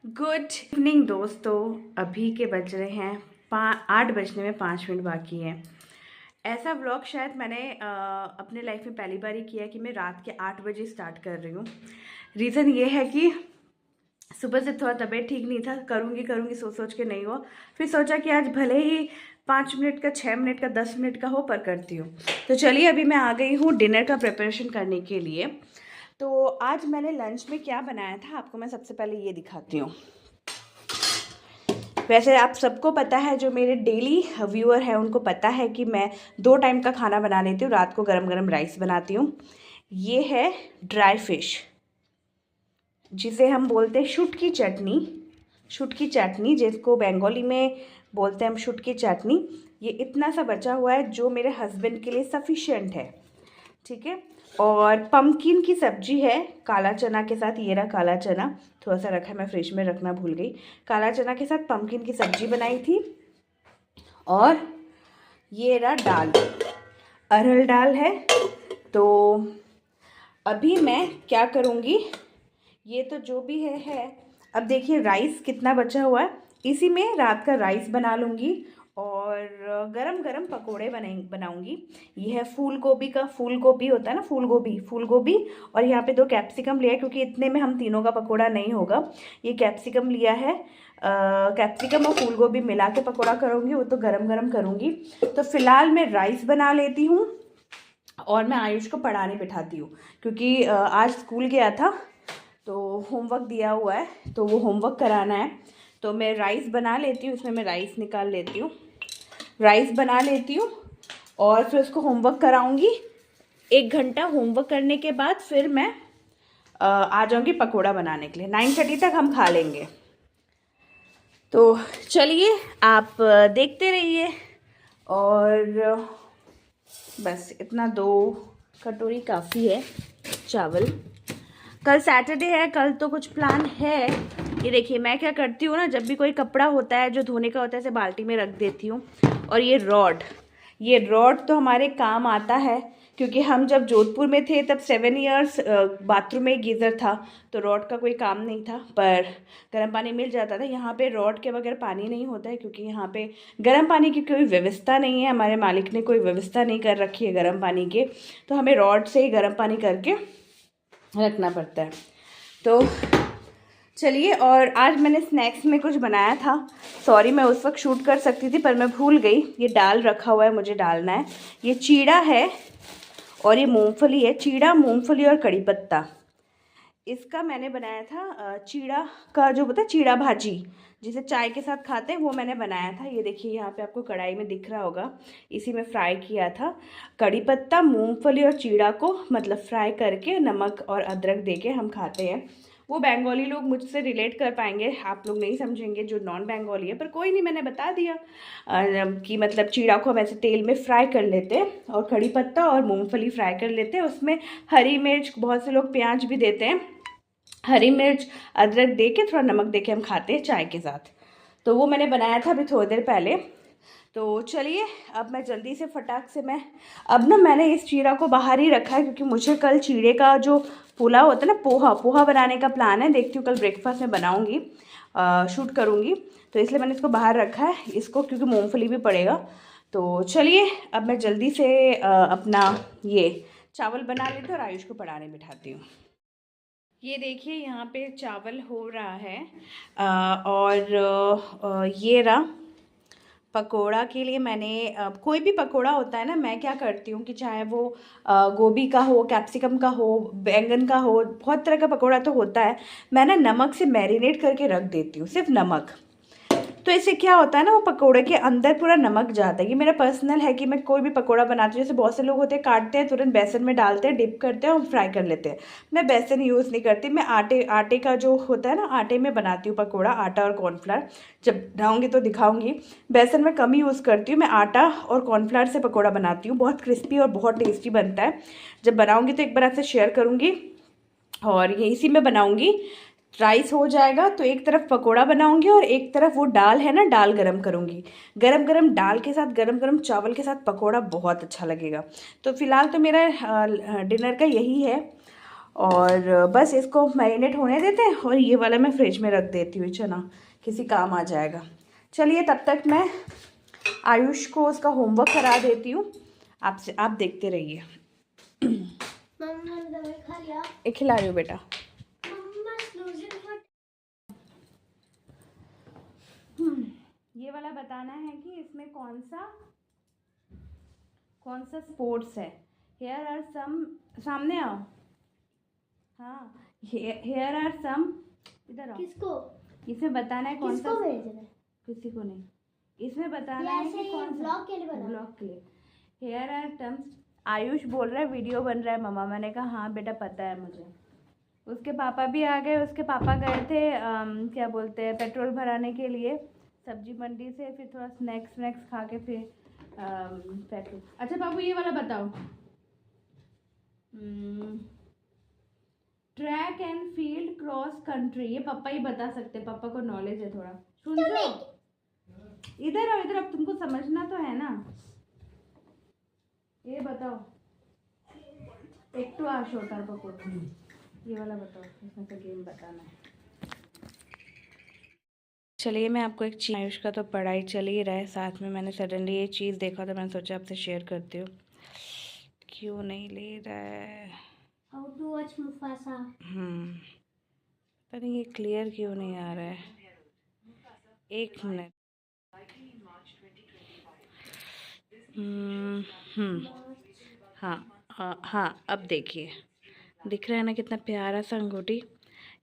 Good evening दोस्तों। अभी के बज रहे हैं 8 बजने में 5 मिनट बाकी है। ऐसा व्लॉग शायद मैंने अपने लाइफ में पहली बार ही किया है कि मैं रात के 8 बजे स्टार्ट कर रही हूँ। रीज़न ये है कि सुबह से थोड़ा तबीयत ठीक नहीं था, करूँगी करूँगी सोच सोच के नहीं हुआ। फिर सोचा कि आज भले ही 5 मिनट का, 6 मिनट का, 10 मिनट का हो, पर करती हूँ। तो चलिए, अभी मैं आ गई हूँ डिनर का प्रिपरेशन करने के लिए। तो आज मैंने लंच में क्या बनाया था आपको मैं सबसे पहले ये दिखाती हूँ। वैसे आप सबको पता है, जो मेरे डेली व्यूअर हैं उनको पता है कि मैं 2 टाइम का खाना बना लेती हूँ। रात को गरम गरम राइस बनाती हूँ। ये है ड्राई फिश, जिसे हम बोलते हैं शुटकी चटनी। शुटकी चटनी जिसको बंगाली में बोलते हैं हम शुटकी चटनी। ये इतना सा बचा हुआ है जो मेरे हस्बैंड के लिए सफिशिएंट है, ठीक है। और पम्पकिन की सब्जी है काला चना के साथ। ये रहा काला चना, थोड़ा सा रखा है, मैं फ्रिज में रखना भूल गई। काला चना के साथ पम्पकिन की सब्जी बनाई थी। और ये रहा दाल, अरहर दाल है। तो अभी मैं क्या करूँगी, ये तो जो भी है। अब देखिए राइस कितना बचा हुआ है, इसी में रात का राइस बना लूँगी और गरम गरम पकोड़े बनाऊंगी। ये है फूल गोभी का, फूल गोभी होता है ना, फूल गोभी। और यहाँ पे 2 कैप्सिकम लिया है, क्योंकि इतने में हम तीनों का पकोड़ा नहीं होगा। ये कैप्सिकम लिया है, कैप्सिकम और फूल गोभी मिला के पकोड़ा करूँगी, वो तो गरम गरम करूँगी। तो फिलहाल मैं राइस बना लेती हूँ और मैं आयुष को पढ़ाने बिठाती हूँ, क्योंकि आज स्कूल गया था तो होमवर्क दिया हुआ है, तो वो होमवर्क कराना है। तो मैं राइस बना लेती हूँ, उसमें मैं राइस निकाल लेती हूँ, राइस बना लेती हूँ और फिर उसको होमवर्क कराऊंगी। 1 घंटा होमवर्क करने के बाद फिर मैं आ जाऊंगी पकोड़ा बनाने के लिए। 9:30 तक हम खा लेंगे। तो चलिए आप देखते रहिए। और बस इतना, 2 कटोरी काफ़ी है चावल। कल सैटरडे है, कल तो कुछ प्लान है। ये देखिए मैं क्या करती हूँ ना, जब भी कोई कपड़ा होता है जो धोने का होता है, इसे बाल्टी में रख देती हूँ। और ये रॉड तो हमारे काम आता है, क्योंकि हम जब जोधपुर में थे तब 7 इयर्स बाथरूम में गीज़र था, तो रॉड का कोई काम नहीं था, पर गर्म पानी मिल जाता था। यहाँ पे रॉड के बगैर पानी नहीं होता है, क्योंकि यहाँ पे गर्म पानी की कोई व्यवस्था नहीं है। हमारे मालिक ने कोई व्यवस्था नहीं कर रखी है गर्म पानी के, तो हमें रॉड से ही गर्म पानी करके रखना पड़ता है। तो चलिए, और आज मैंने स्नैक्स में कुछ बनाया था। सॉरी, मैं उस वक्त शूट कर सकती थी पर मैं भूल गई। ये दाल रखा हुआ है, मुझे डालना है। ये चीड़ा है और ये मूंगफली है। चीड़ा, मूंगफली और कड़ी पत्ता, इसका मैंने बनाया था। चीड़ा का जो होता है, चीड़ा भाजी जिसे चाय के साथ खाते हैं, वो मैंने बनाया था। ये देखिए यहाँ पे आपको कढ़ाई में दिख रहा होगा, इसी में फ्राई किया था। कड़ी पत्ता, मूंगफली और चीड़ा को मतलब फ्राई करके नमक और अदरक देके हम खाते हैं। वो बंगाली लोग मुझसे रिलेट कर पाएंगे, आप लोग नहीं समझेंगे जो नॉन बंगाली है, पर कोई नहीं, मैंने बता दिया कि मतलब चीड़ा को हम ऐसे तेल में फ्राई कर लेते हैं और कड़ी पत्ता और मूंगफली फ्राई कर लेते हैं। उसमें हरी मिर्च, बहुत से लोग प्याज भी देते हैं, हरी मिर्च अदरक दे के, थोड़ा नमक दे के हम खाते हैं चाय के साथ। तो वो मैंने बनाया था अभी थोड़ी देर पहले। तो चलिए अब मैं जल्दी से फटाक से अब ना मैंने इस चीड़ा को बाहर ही रखा है, क्योंकि मुझे कल चीड़े का जो पुलाव होता है ना, पोहा बनाने का प्लान है। देखती हूँ कल ब्रेकफास्ट में बनाऊँगी, शूट करूँगी, तो इसलिए मैंने इसको बाहर रखा है इसको, क्योंकि मूँगफली भी पड़ेगा। तो चलिए अब मैं जल्दी से अपना ये चावल बना लेती हूँ और आयुष को पढ़ाने बिठाती हूँ। ये देखिए यहाँ पे चावल हो रहा है और ये रहा। पकोड़ा के लिए मैंने कोई भी पकोड़ा होता है ना, मैं क्या करती हूँ कि चाहे वो गोभी का हो, कैप्सिकम का हो, बैंगन का हो, बहुत तरह का पकोड़ा तो होता है। मैं ना नमक से मैरिनेट करके रख देती हूँ, सिर्फ नमक। तो इससे क्या होता है ना, वो पकोड़े के अंदर पूरा नमक जाता है। ये मेरा पर्सनल है कि मैं कोई भी पकोड़ा बनाती हूँ, जैसे बहुत से लोग होते हैं काटते हैं, तुरंत बेसन में डालते हैं, डिप करते हैं और फ्राई कर लेते हैं। मैं बेसन यूज़ नहीं करती, मैं आटे का जो होता है ना, आटे में बनाती हूँ पकोड़ा, आटा और कॉर्नफ्लावर। जब बनाऊँगी तो दिखाऊँगी। बेसन में कम यूज़ करती हूँ, मैं आटा और कॉर्नफ्लावर से पकौड़ा बनाती हूँ। बहुत क्रिस्पी और बहुत टेस्टी बनता है। जब बनाऊँगी तो एक बार आपसे शेयर करूँगी। और ये इसी में बनाऊँगी। राइस हो जाएगा तो एक तरफ पकोड़ा बनाऊंगी और एक तरफ वो दाल है ना, दाल गरम करूंगी। गरम गरम दाल के साथ, गरम गरम चावल के साथ पकोड़ा बहुत अच्छा लगेगा। तो फिलहाल तो मेरा डिनर का यही है। और बस इसको मैरिनेट होने देते हैं और ये वाला मैं फ्रिज में रख देती हूँ, चना किसी काम आ जाएगा। चलिए तब तक मैं आयुष को उसका होमवर्क करा देती हूँ, आप देखते रहिए। एक खिला रही हूँ बेटा। ये वाला बताना है कि इसमें कौन सा स्पोर्ट्स है। हेयर आर सम, सामने आओ। हाँ, हेयर आर सम, इधर आओ। किसको? इसमें बताना है कौन सा, किसी को नहीं, इसमें बताना है कि कौन सा ब्लॉग के लिए बना, ब्लॉग के लिए। Hair are terms. आयुष बोल रहा है वीडियो बन रहा है मम्मा, मैंने कहा हाँ बेटा पता है मुझे। उसके पापा भी आ गए, उसके पापा गए थे क्या बोलते हैं पेट्रोल भराने के लिए सब्जी मंडी से, फिर थोड़ा स्नैक्स खा के फिर पेट्रोल। अच्छा बाबू ये वाला बताओ, track and field cross country, ये पापा ही बता सकते, पापा को नॉलेज है थोड़ा। सुन लो, इधर आओ, इधर, अब तुमको समझना तो है ना। ये बताओ, एक तो आशोता पको, ये वाला बताओ, इसमें से गेम बताना है। चलिए मैं आपको एक चीज़, आयुष का तो पढ़ाई चल ही रहा है, साथ में मैंने सडनली ये चीज़ देखा तो मैंने सोचा आपसे शेयर करती हूँ। क्यों नहीं ले रहा है? How to watch Mufasa? पता नहीं ये क्लियर क्यों नहीं आ रहा है। एक मिनट। हाँ अब देखिए, दिख रहा है ना कितना प्यारा सा अंगूठी।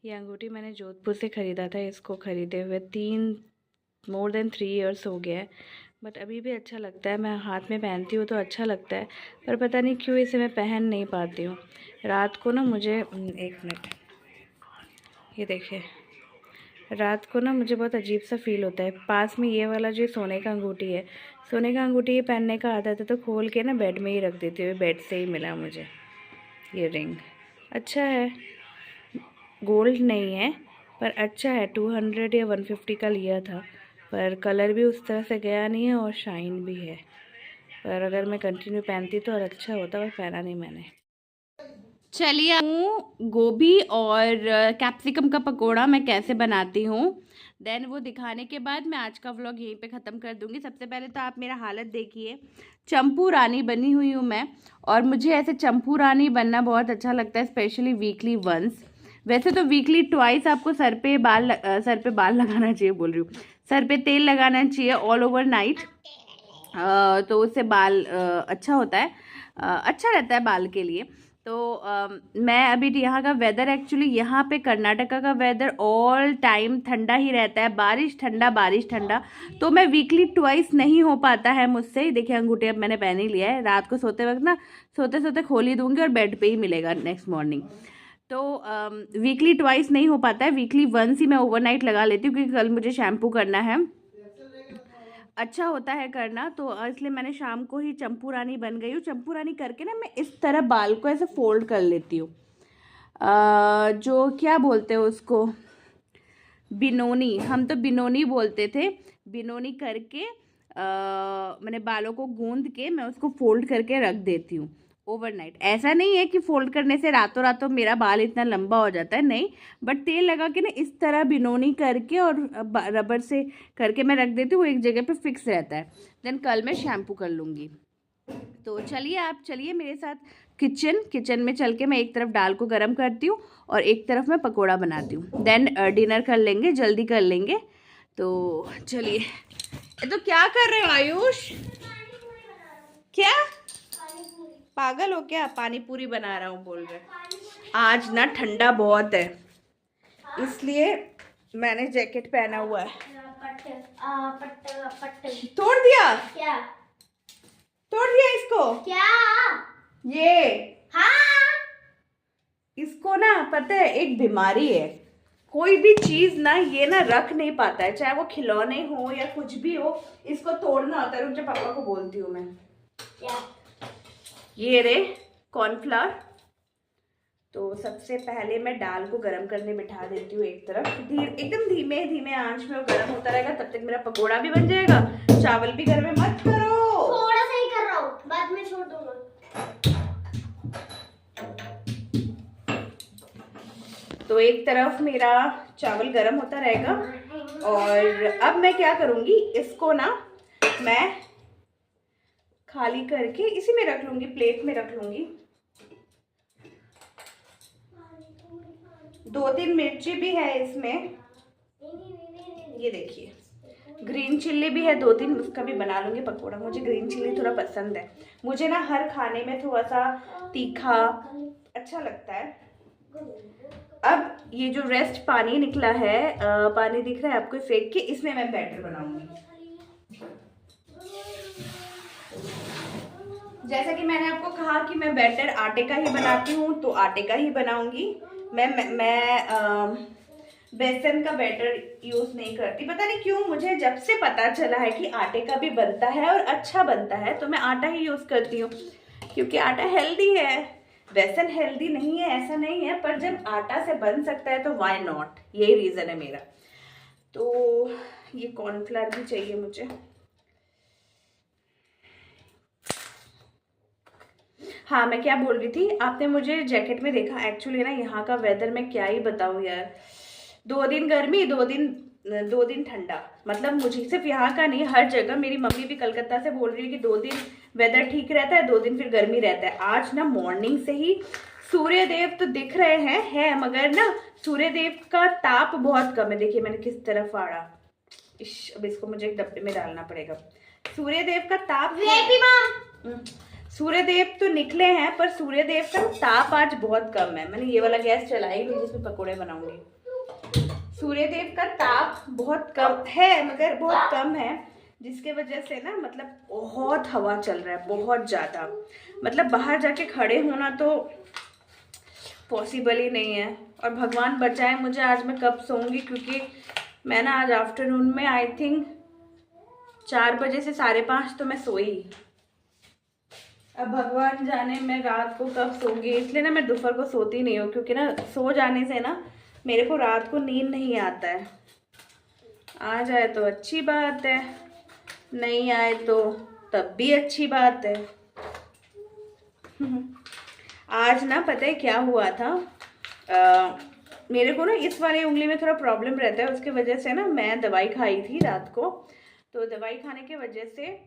ये अंगूठी मैंने जोधपुर से ख़रीदा था, इसको ख़रीदे हुए more than 3 years हो गया है, बट अभी भी अच्छा लगता है। मैं हाथ में पहनती हूँ तो अच्छा लगता है, पर पता नहीं क्यों इसे मैं पहन नहीं पाती हूँ। रात को ना मुझे, एक मिनट, ये देखिए, रात को ना मुझे बहुत अजीब सा फील होता है। पास में ये वाला जो सोने का अंगूठी है, सोने का अंगूठी ये पहनने का आदत है तो खोल के ना बेड में ही रख देती हूँ। बेड से ही मिला मुझे ये रिंग, अच्छा है, गोल्ड नहीं है पर अच्छा है। 200 या 150 का लिया था, पर कलर भी उस तरह से गया नहीं है और शाइन भी है। पर अगर मैं कंटिन्यू पहनती तो और अच्छा होता, पर पहना नहीं मैंने। चलिए गोभी और कैप्सिकम का पकोड़ा मैं कैसे बनाती हूँ, देन वो दिखाने के बाद मैं आज का व्लॉग यहीं पे ख़त्म कर दूँगी। सबसे पहले तो आप मेरा हालत देखिए, चंपू रानी बनी हुई हूँ मैं, और मुझे ऐसे चंपू रानी बनना बहुत अच्छा लगता है, स्पेशली वीकली वंस। वैसे तो वीकली ट्वाइस आपको सर पे बाल लगाना चाहिए, बोल रही हूँ, सर पे तेल लगाना चाहिए ऑल ओवर नाइट, तो उससे बाल अच्छा होता है, अच्छा रहता है बाल के लिए। तो मैं अभी यहाँ का वेदर, एक्चुअली यहाँ पे कर्नाटका का वेदर ऑल टाइम ठंडा ही रहता है, बारिश ठंडा, तो मैं वीकली ट्वाइस नहीं हो पाता है मुझसे। देखिए अंगूठी अब मैंने पहन ही लिया है, रात को सोते वक्त ना सोते खोल ही दूंगी और बेड पे ही मिलेगा नेक्स्ट मॉर्निंग। तो वीकली ट्वाइस नहीं हो पाता है, वीकली वंस ही मैं ओवरनाइट लगा लेती हूँ, क्योंकि कल मुझे शैम्पू करना है, अच्छा होता है करना, तो इसलिए मैंने शाम को ही चंपू रानी बन गई हूँ। चंपू रानी करके ना मैं इस तरह बाल को ऐसे फोल्ड कर लेती हूँ, जो क्या बोलते हैं उसको, बिनोनी, हम तो बिनोनी बोलते थे। बिनोनी करके मैंने बालों को गूंद के मैं उसको फोल्ड करके रख देती हूँ ओवरनाइट। ऐसा नहीं है कि फोल्ड करने से रातों रातों मेरा बाल इतना लंबा हो जाता है, नहीं, बट तेल लगा के ना इस तरह बिनोनी करके और रबर से करके मैं रख देती हूँ, वो एक जगह पे फिक्स रहता है। देन कल मैं शैम्पू कर लूँगी। तो चलिए आप चलिए मेरे साथ किचन में चल के मैं एक तरफ दाल को गर्म करती हूँ और एक तरफ मैं पकोड़ा बनाती हूँ, देन डिनर कर लेंगे, जल्दी कर लेंगे। तो चलिए। तो क्या कर रहे हो आयुष? क्या पागल हो क्या? पानी पूरी बना रहा हूँ बोल रहे। आज ना ठंडा बहुत है, इसलिए मैंने जैकेट पहना हुआ है। तोड़ दिया क्या? तोड़ दिया इसको क्या? ये हाँ, इसको ना पता है एक बीमारी है, कोई भी चीज ना ये ना रख नहीं पाता है, चाहे वो खिलौने हो या कुछ भी हो, इसको तोड़ना होता है। रुक जा, पापा को बोलती हूँ मैं। क्या? ये रे कॉर्नफ्लावर। तो सबसे पहले मैं दाल को गरम करने बिठा देती हूँ एक तरफ, एकदम धीमे धीमे आंच में वो गरम होता रहेगा, तब तक मेरा पकोड़ा भी बन जाएगा। चावल भी घर में मत करो, थोड़ा सा ही कर रहा हूँ, बाद में छोड़ दूंगा। तो एक तरफ मेरा चावल गरम होता रहेगा और अब मैं क्या करूँगी, इसको ना मैं खाली करके इसी में रख लूँगी, प्लेट में रख लूँगी। 2-3 मिर्ची भी है इसमें, ये देखिए ग्रीन चिल्ली भी है 2-3, उसका भी बना लूँगी पकौड़ा। मुझे ग्रीन चिल्ली थोड़ा पसंद है, मुझे ना हर खाने में थोड़ा सा तीखा अच्छा लगता है। अब ये जो रेस्ट पानी निकला है, पानी दिख रहा है आपको फेंक के, इसमें मैं बैटर बनाऊंगी। जैसा कि मैंने आपको कहा कि मैं बैटर आटे का ही बनाती हूँ, तो आटे का ही बनाऊंगी। मैं बेसन का बैटर यूज़ नहीं करती। पता नहीं क्यों, मुझे जब से पता चला है कि आटे का भी बनता है और अच्छा बनता है, तो मैं आटा ही यूज़ करती हूँ, क्योंकि आटा हेल्दी है। बेसन हेल्दी नहीं है ऐसा नहीं है, पर जब आटा से बन सकता है तो व्हाई नॉट, यही रीज़न है मेरा। तो ये कॉर्नफ्लावर भी चाहिए मुझे। हाँ, मैं क्या बोल रही थी, आपने मुझे जैकेट में देखा। एक्चुअली ना यहाँ का वेदर मैं क्या ही बताऊँ यार, 2 दिन गर्मी, 2 दिन ठंडा। मतलब मुझे सिर्फ यहाँ का नहीं, हर जगह। मेरी मम्मी भी कलकत्ता से बोल रही है कि 2 दिन वेदर ठीक रहता है, 2 दिन फिर गर्मी रहता है। आज ना मॉर्निंग से ही सूर्य देव तो दिख रहे हैं मगर ना सूर्य देव का ताप बहुत कम है। देखिए मैंने किस तरफ फाड़ा। अब इसको मुझे एक डब्बे में डालना पड़ेगा। सूर्य देव का ताप, सूर्य देव तो निकले हैं पर सूर्य देव का ताप आज बहुत कम है। मैंने ये वाला गैस चलाई हुई जिसमें पकोड़े बनाऊंगी। सूर्य देव का ताप बहुत कम है, मगर बहुत कम है, जिसके वजह से ना मतलब बहुत हवा चल रहा है, बहुत ज़्यादा। मतलब बाहर जाके खड़े होना तो पॉसिबल ही नहीं है। और भगवान बचाए मुझे, आज मैं कब सोऊंगी, क्योंकि मैं ना आज आफ्टरनून में आई थिंक 4 बजे से 5:30 तो मैं सोई। अब भगवान जाने मैं रात को कब सोऊंगी। इसलिए ना मैं दोपहर को सोती नहीं हूँ, क्योंकि ना सो जाने से ना मेरे को रात को नींद नहीं आता है। आ जाए तो अच्छी बात है, नहीं आए तो तब भी अच्छी बात है। आज ना पता है क्या हुआ था, मेरे को ना इस वाली उंगली में थोड़ा प्रॉब्लम रहता है, उसकी वजह से ना मैं दवाई खाई थी रात को। तो दवाई खाने की वजह से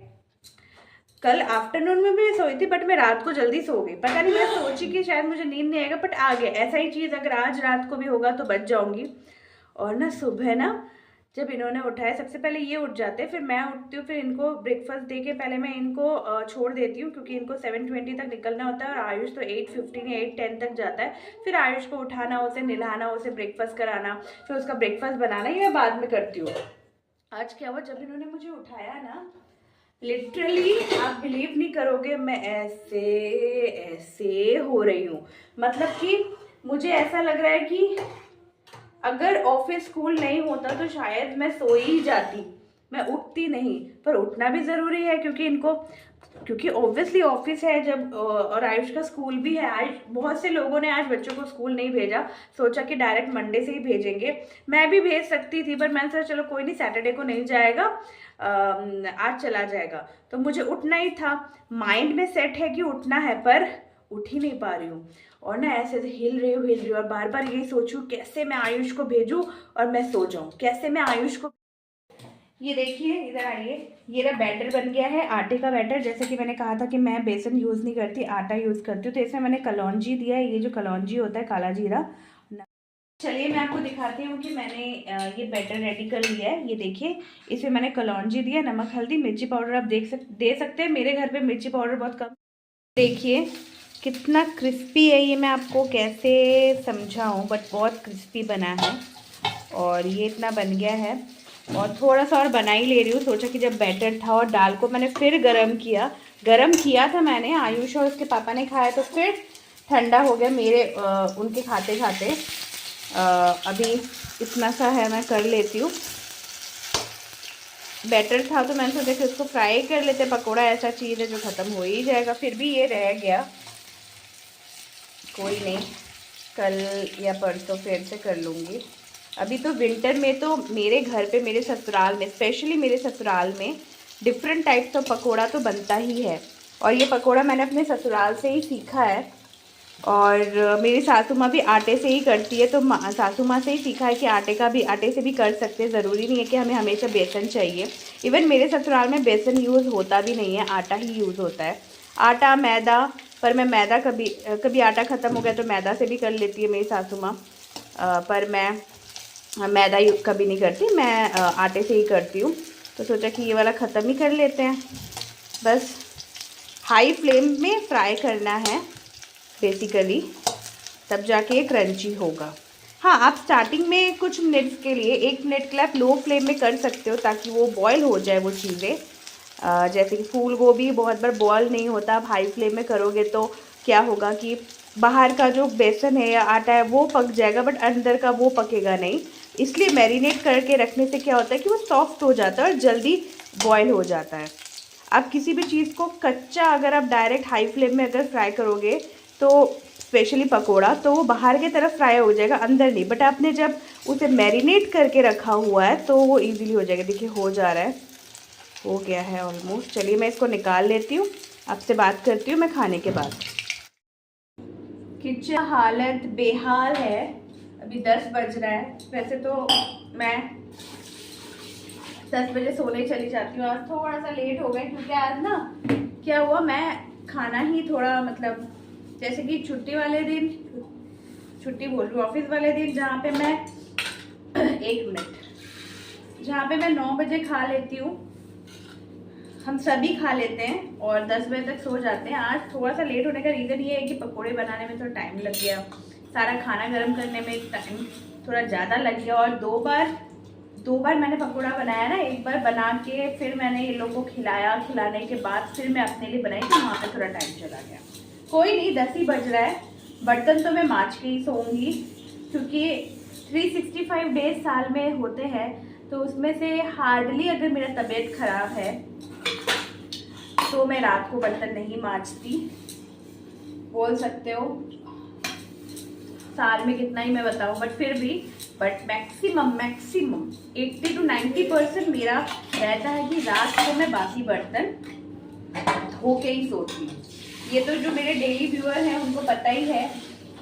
कल आफ्टरनून में भी सोई थी, बट मैं रात को जल्दी सो गई। पता नहीं, मैं सोची कि शायद मुझे नींद नहीं आएगा, बट आ गया। ऐसा ही चीज़ अगर आज रात को भी होगा तो बच जाऊंगी। और ना सुबह ना जब इन्होंने उठाया, सबसे पहले ये उठ जाते हैं, फिर मैं उठती हूँ, फिर इनको ब्रेकफास्ट दे के पहले मैं इनको छोड़ देती हूँ, क्योंकि इनको 7:20 तक निकलना होता है और आयुष तो 8:15 या 8:10 तक जाता है। फिर आयुष को उठाना, उसे नहलाना, उसे ब्रेकफास्ट कराना, फिर उसका ब्रेकफास्ट बनाना, ये मैं बाद में करती हूँ। आज क्या हुआ, जब इन्होंने मुझे उठाया ना, लिटरली आप बिलीव नहीं करोगे, मैं ऐसे ऐसे हो रही हूँ। मतलब कि मुझे ऐसा लग रहा है कि अगर ऑफिस स्कूल नहीं होता तो शायद मैं सो ही जाती, मैं उठती नहीं। पर उठना भी ज़रूरी है, क्योंकि ऑब्वियसली ऑफिस है जब, और आयुष का स्कूल भी है। आज बहुत से लोगों ने आज बच्चों को स्कूल नहीं भेजा, सोचा कि डायरेक्ट मंडे से ही भेजेंगे। मैं भी भेज सकती थी, पर मैंने सोचा चलो कोई नहीं, सैटरडे को नहीं जाएगा, आज चला जाएगा। तो मुझे उठना ही था, माइंड में सेट है कि उठना है, पर उठ ही नहीं पा रही हूँ। और ना ऐसे हिल रही हूँ और बार बार यही सोचूं कैसे मैं आयुष को भेजूं और मैं सो जाऊं, कैसे मैं आयुष को। ये देखिए, इधर आइए, ये रहा बैटर बन गया है, आटे का बैटर। जैसे कि मैंने कहा था कि मैं बेसन यूज़ नहीं करती, आटा यूज़ करती हूँ। तो इसमें मैंने कलौंजी दिया है, ये जो कलौंजी होता है, काला जीरा। चलिए मैं आपको दिखाती हूँ कि मैंने ये बैटर रेडी कर लिया है। ये देखिए, इसमें मैंने कलौंजी दिया, नमक, हल्दी, मिर्ची पाउडर आप दे सकते हैं। मेरे घर पे मिर्ची पाउडर बहुत कम। देखिए कितना क्रिस्पी है ये, मैं आपको कैसे समझाऊं, बट बहुत क्रिस्पी बना है। और ये इतना बन गया है, और थोड़ा सा और बना ही ले रही हूँ। सोचा कि जब बैटर था और दाल को मैंने फिर गरम किया था मैंने, आयुष और उसके पापा ने खाया तो फिर ठंडा हो गया मेरे उनके खाते खाते। अभी इतना सा है, मैं कर लेती हूँ। बैटर था तो मैंने सोचा कि उसको फ्राई कर लेते। पकोड़ा ऐसा चीज़ है जो ख़त्म हो ही जाएगा, फिर भी ये रह गया, कोई नहीं, कल या परसों फिर से कर लूँगी। अभी तो विंटर में तो मेरे घर पे, मेरे ससुराल में, स्पेशली मेरे ससुराल में डिफरेंट टाइप्स का पकोड़ा तो बनता ही है। और ये पकोड़ा मैंने अपने ससुराल से ही सीखा है। और मेरी सासू माँ भी आटे से ही करती है, तो सासू माँ से ही सीखा है कि आटे से भी कर सकते हैं, ज़रूरी नहीं है कि हमें हमेशा बेसन चाहिए। इवन मेरे ससुराल में बेसन यूज़ होता भी नहीं है, आटा ही यूज़ होता है। आटा, मैदा, पर मैं मैदा कभी आटा ख़त्म हो गया तो मैदा से भी कर लेती है मेरी सासू माँ, पर मैं मैदा कभी नहीं करती, मैं आटे से ही करती हूँ। तो सोचा कि ये वाला ख़त्म ही कर लेते हैं। बस हाई फ्लेम में फ्राई करना है बेसिकली, तब जाके ये क्रंची होगा। हाँ, आप स्टार्टिंग में कुछ मिनट्स के लिए 1 मिनट के लिए आप लो फ्लेम में कर सकते हो, ताकि वो बॉयल हो जाए वो चीज़ें। जैसे कि फूल गोभी बहुत बार बॉयल नहीं होता, आप हाई फ्लेम में करोगे तो क्या होगा कि बाहर का जो बेसन है या आटा है वो पक जाएगा, बट अंदर का वो पकेगा नहीं। इसलिए मैरिनेट करके रखने से क्या होता है कि वो सॉफ्ट हो जाता है और जल्दी बॉयल हो जाता है। आप किसी भी चीज़ को कच्चा अगर आप डायरेक्ट हाई फ्लेम में अगर फ्राई करोगे, तो स्पेशली पकोड़ा, तो वो बाहर की तरफ फ्राई हो जाएगा, अंदर नहीं। बट आपने जब उसे मैरिनेट करके रखा हुआ है तो वो इजीली हो जाएगा। देखिए हो जा रहा है, हो गया है ऑलमोस्ट। चलिए मैं इसको निकाल लेती हूँ, आपसे बात करती हूँ मैं खाने के बाद। किचन हालत बेहाल है, अभी 10 बज रहा है। वैसे तो मैं 10 बजे सोने चली जाती हूँ, आज थोड़ा सा लेट हो गया क्योंकि आज ना क्या हुआ, मैं खाना ही थोड़ा मतलब जैसे कि छुट्टी वाले दिन, छुट्टी बोल रही हूँ, ऑफिस वाले दिन, जहाँ पे मैं 1 मिनट, जहाँ पे मैं 9 बजे खा लेती हूँ, हम सभी खा लेते हैं और 10 बजे तक सो जाते हैं। आज थोड़ा सा लेट होने का रीज़न ये है कि पकोड़े बनाने में थोड़ा टाइम लग गया, सारा खाना गर्म करने में टाइम थोड़ा ज़्यादा लग गया, और दो बार मैंने पकोड़ा बनाया ना। एक बार बना के फिर मैंने ये लोगों को खिलाया, खिलाने के बाद फिर मैं अपने लिए बनाई, तो वहाँ पर थोड़ा टाइम चला गया। कोई नहीं, 10 ही बज रहा है, बर्तन तो मैं मांज के ही सोऊंगी, क्योंकि 365 डेज साल में होते हैं, तो उसमें से हार्डली अगर मेरा तबीयत खराब है तो मैं रात को बर्तन नहीं मांजती। बोल सकते हो साल में कितना ही मैं बताऊं, बट फिर भी मैक्सिमम 80 to 90% मेरा रहता है कि रात को मैं बासी बर्तन धो के ही सोती हूँ। ये तो जो मेरे डेली व्यूअर हैं उनको पता ही है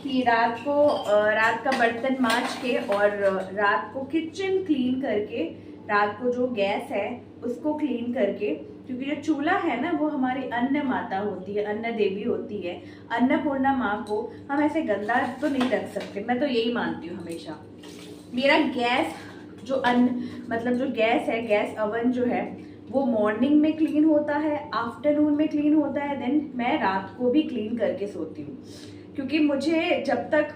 कि रात का बर्तन मांज के और रात को किचन क्लीन करके, रात को जो गैस है उसको क्लीन करके, क्योंकि जो चूल्हा है ना वो हमारी अन्न माता होती है, अन्न देवी होती है, अन्नपूर्णा माँ को हम ऐसे गंदा तो नहीं रख सकते। मैं तो यही मानती हूँ हमेशा। मेरा गैस जो मतलब जो गैस है, गैस अवन जो है, वो मॉर्निंग में क्लीन होता है, आफ्टरनून में क्लीन होता है, देन मैं रात को भी क्लीन करके सोती हूँ। क्योंकि मुझे जब तक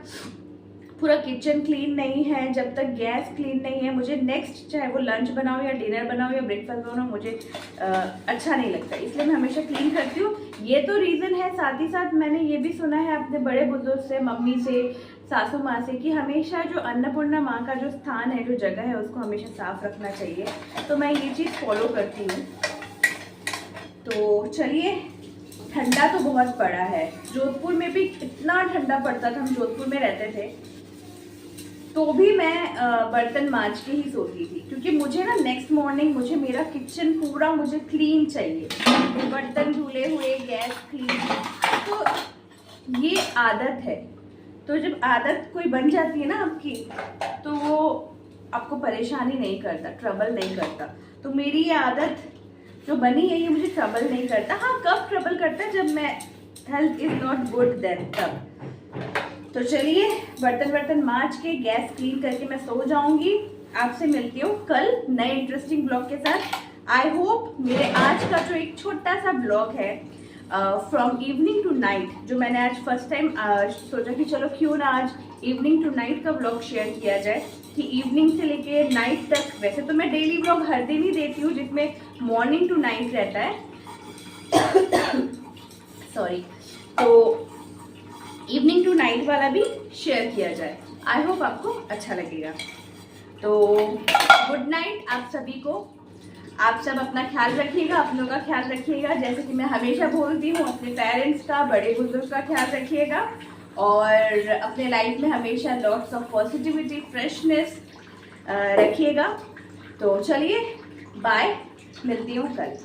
पूरा किचन क्लीन नहीं है, जब तक गैस क्लीन नहीं है, मुझे नेक्स्ट चाहे वो लंच बनाओ या डिनर बनाओ या ब्रेकफास्ट बनाओ, मुझे अच्छा नहीं लगता। इसलिए मैं हमेशा क्लीन करती हूँ। ये तो रीज़न है। साथ ही साथ मैंने ये भी सुना है अपने बड़े बुजुर्ग से, मम्मी से, सासू माँ से, कि हमेशा जो अन्नपूर्णा माँ का जो स्थान है, जो जगह है, उसको हमेशा साफ रखना चाहिए। तो मैं ये चीज़ फॉलो करती हूँ। तो चलिए, ठंडा तो बहुत पड़ा है, जोधपुर में भी इतना ठंडा पड़ता था, हम जोधपुर में रहते थे, तो भी मैं बर्तन मांज के ही सोती थी, क्योंकि मुझे ना नेक्स्ट मॉर्निंग मुझे मेरा किचन पूरा मुझे क्लीन चाहिए, बर्तन धुले हुए, गैस क्लीन। तो ये आदत है। तो जब आदत कोई बन जाती है ना आपकी, तो वो आपको परेशानी नहीं करता, ट्रबल नहीं करता। तो मेरी ये आदत जो बनी है, ये मुझे ट्रबल नहीं करता। हाँ, कब ट्रबल करता है, जब मैं health is not good, then तब। तो चलिए, बर्तन मांज के गैस क्लीन करके मैं सो जाऊंगी। आपसे मिलती हूँ कल नए इंटरेस्टिंग ब्लॉग के साथ। आई होप मेरे आज का जो एक छोटा सा ब्लॉग है, फ्रॉम इवनिंग टू नाइट, जो मैंने आज फर्स्ट टाइम सोचा कि चलो क्यों ना आज इवनिंग टू नाइट का ब्लॉग शेयर किया जाए, कि इवनिंग से लेके नाइट तक। वैसे तो मैं डेली ब्लॉग हर दिन ही देती हूँ, जिसमें मॉर्निंग टू नाइट रहता है सॉरी, तो इवनिंग टू नाइट वाला भी शेयर किया जाए। आई होप आपको अच्छा लगेगा। तो गुड नाइट आप सभी को। आप सब अपना ख्याल रखिएगा, अपनों का ख्याल रखिएगा, जैसे कि मैं हमेशा बोलती हूँ, अपने पेरेंट्स का, बड़े बुजुर्ग का ख्याल रखिएगा, और अपने लाइफ में हमेशा लॉट्स ऑफ पॉजिटिविटी, फ्रेशनेस रखिएगा। तो चलिए, बाय, मिलती हूँ कल।